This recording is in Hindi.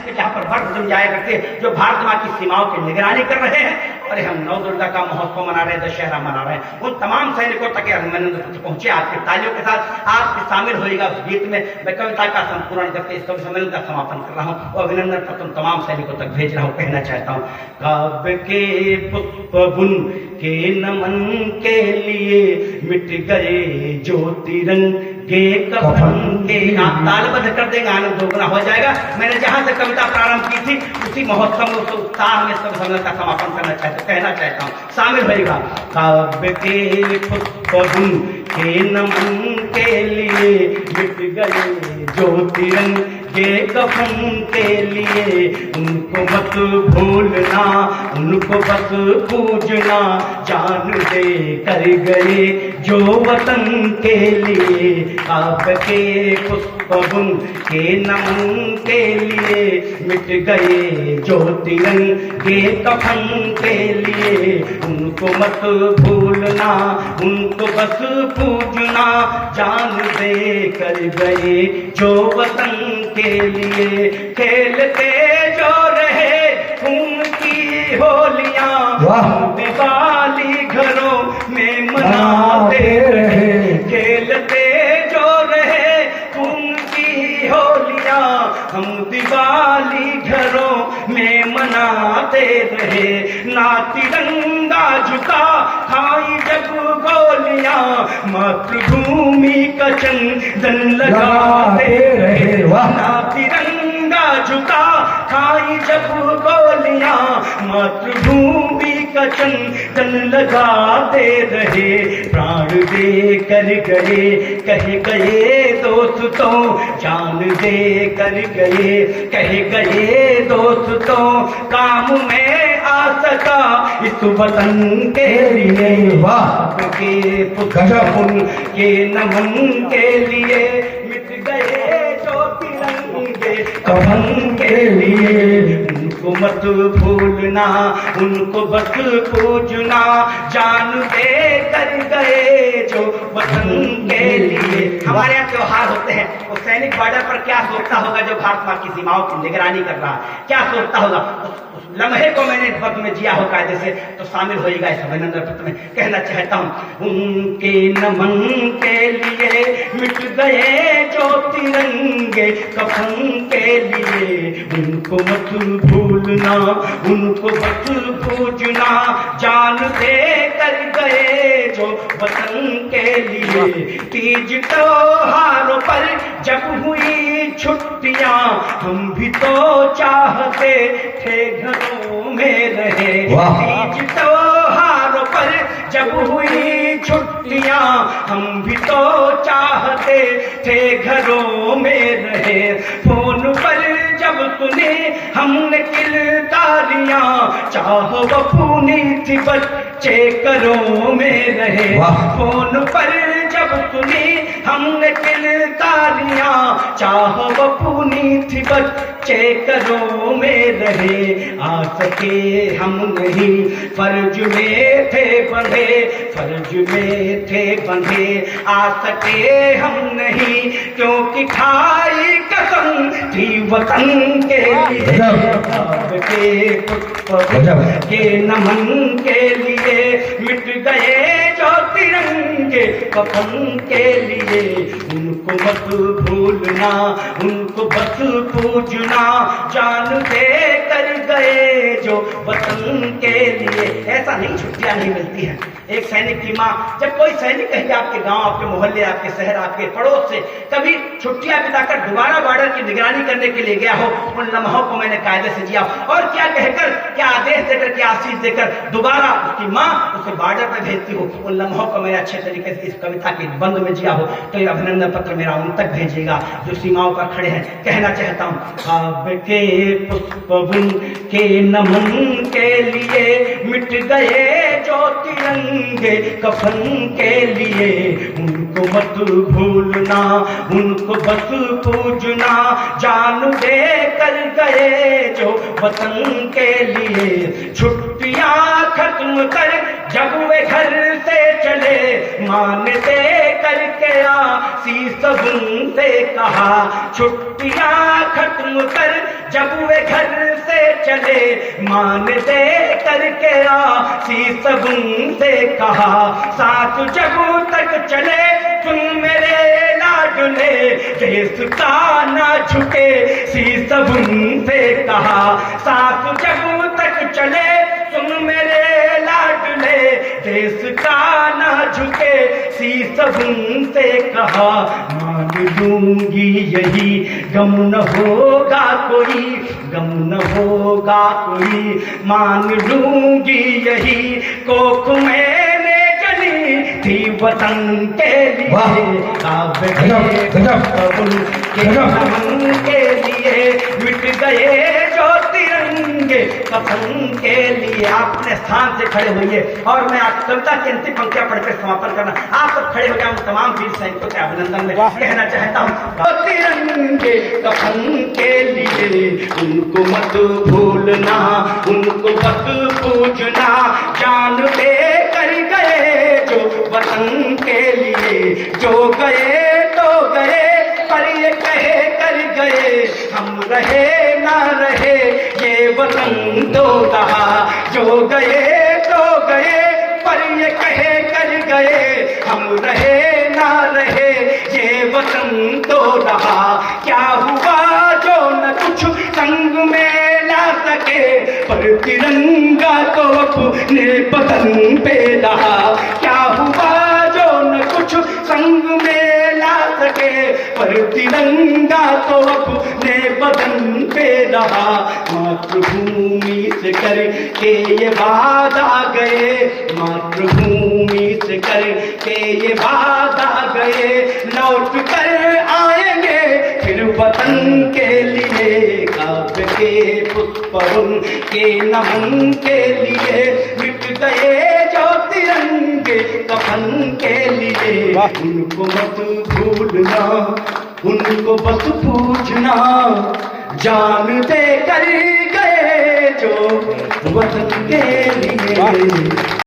जिसके जहाँ पर भक्त जम जाया करते, जो भारत माँ की सीमाओं की निगरानी कर रहे हैं। और हम नव दुर्गा का महोत्सव मना रहे हैं, दशहरा मना रहे हैं। उन तमाम सैनिकों तक अभिनंदन पत्र पहुंचे आपकी तालियों के साथ। आप शामिल होइएगा उस गीत में। मैं कविता का संपूर्ण करके इस कवि सम्मेलन का समापन कर रहा हूँ और अभिनंदन पत्र तमाम सैनिकों तक भेज रहा हूँ। कहना चाहता हूँ, काव्य के पुष्प बुन के नमन के लिए मिट गए जो तिरंगे कफन के। आप तालबद्ध कर देंगे, आनंद दोगुना हो जाएगा। मैंने जहां से कविता प्रारंभ की थी उसी महोत्सव में, उस उत्साह में इस कवि सम्मेलन का समापन कहना चाहता हूँ। शामिल होइएगा। काव्य के पुष्प बुन के नमन के लिए मिट गए जो तिरंगे कफन के लिए। उनको मत भूलना, उनको बस पूजना, जान दे कर गए जो वतन के लिए। काव्य के पुष्प बुन के नमन के लिए मिट गए जो तिरंगे कफन के लिए। उनको मत भूलना, उनको बस पूजना, जान दे कर गए जो वतन के लिए। खेलते जो रहे खून की होलियां, दिवाली घरों में मनाते रहे। खेलते जो रहे खून की होलियां, हम दिवाली घरों में मनाते रहे। ना तिरंगा झुका खाई जब गोलियां, मातृभूमि का चंदन लगाते रहे। ना तिरंगा झुका खाई जब गोलियां, मातृभूमि का चंदन लगाते रहे। प्राण दे कर गए कह गए दोस्तों, जान दे कर गए कह गए दोस्तों, काम में आ सका इस वतन के लिए। वाह के पुष्प के नमन के लिए मिट गए जो तिरंगे कफन के लिए। उनको मत भूलना, उनको बस पूजना, जान दे कर गए जो वतन के लिए। हमारे यहाँ त्योहार होते हैं, वो सैनिक बॉर्डर पर क्या सोचता होगा जो भारत माँ की सीमाओं की निगरानी कर रहा है, क्या सोचता होगा। उस लम्हे को मैंने वक्त में जिया हो कायदे से, तो शामिल होइएगा इस अभिनंदन पत्र में। कहना चाहता हूँ, उनके नमन के लिए मिट गए जो तिरंगे कफन के लिए। उनको मत भूलना, उनको बस पूजना, जान दे कर गए जो वतन के लिए। तीज त्योहारों पर जब हुई छुट्टियां, हम भी तो चाहते थे घरों में रहे। तीज त्योहारों पर जब हुई छुट्टियां, हम भी तो चाहते थे घरों में रहे। फोन पर जब सुने हमने किलकारियां, चाह वफूनी थी बच्चे घरों में रहे। फोन पर जब सुनी हमने किलकारियां, चाह वफूनी थी बच्चे घरों में रहे। आ सके हम नहीं, फर्ज में थे बंधे, फर्ज में थे बंधे। आ सके हम नहीं क्योंकि खाई कसम थी वतन के लिए। के पुष्प के नमन के लिए मिट गए जो तिरंगे कफन के लिए। उनको मत भूलना, उनको बस पूजना, जान दे कर गए जो वतन के लिए। ऐसा नहीं, छुट्टियां नहीं मिलती हैं। एक सैनिक की माँ, जब कोई सैनिक कहीं आपके गांव, आपके मोहल्ले, आपके शहर, आपके पड़ोस से कभी छुट्टियां बिताकर दोबारा बॉर्डर की निगरानी करने के लिए गया हो, उन लम्हों को मैंने कायदे से जिया। और क्या कहकर, क्या आदेश देकर, क्या आशीष देकर दोबारा उसकी माँ उसे बॉर्डर पर भेजती हो, उन लम्हों को मैंने अच्छे तरीके से इस कविता के बंद में जिया हो। तो ये अभिनंदन पत्र मेरा उन तक भेजिएगा जो सीमाओं पर खड़े हैं। कहना चाहता हूँ, काव्य के पुष्प बुन के नमन के लिए मिट गए जो तिरंगे कफन के लिए। उनको मत भूलना, उनको बस पूजना, जान दे कर गए जो वतन के लिए। छुट्टियां खत्म कर जब वे घर से चले, मान दे करके आशीष उनसे कहा, छुट्टियां खत्म कर जब वे घर से चले, मान दे करके आशीष उनसे कहा, साथ जब तक चले तुम मेरे लाडले, देश का ना झुके शीश उनसे कहा, साथ जब तक चले तुम मेरे लाडले, देश का ना झुके शीश उनसे कहा, मान लूंगी यही गम न होगा कोई, गम न होगा कोई, मान लूंगी यही कोख मैंने जली थी वतन के लिए, काबे के लिए मिट गए जो तिरंगे कफन के लिए। आपने स्थान से खड़े होइए और मैं आप कविता की अंतिम पंक्तियां पढ़कर समापन करना, आप सब खड़े हो जाए, तमाम वीर सैनिकों के अभिनंदन में कहना चाहता हूँ, तिरंगे कफन के लिए उनको मत भूलना, उनको मत पूजना, जान दे कर गए जो वतन के लिए, जो गए तो गए पर ये कहे कर गए, हम रहे ना रहे ये वतन तो रहा, जो गए तो गए पर ये कहे कर गए, हम रहे ना रहे ये वतन तो रहा, क्या हुआ जो न कुछ संग में ला सके, पर तिरंगा तो अपने बदन पे रहा, क्या हुआ जो न कुछ संग में ला सके, पर तिरंगा तो अपने बदन पे रहा, मातृभूमि से करके ये वादा गए, मातृभूमि से करके ये वादा गए, लौट कर आएंगे फिर वतन के लिए, काव्य के पुष्प उनके नमन के लिए, मिट गए जो तिरंगे कफन के लिए, उनको मत भूलना, उनको बस पूछना, जान दे कर गए जो वतन के लिए।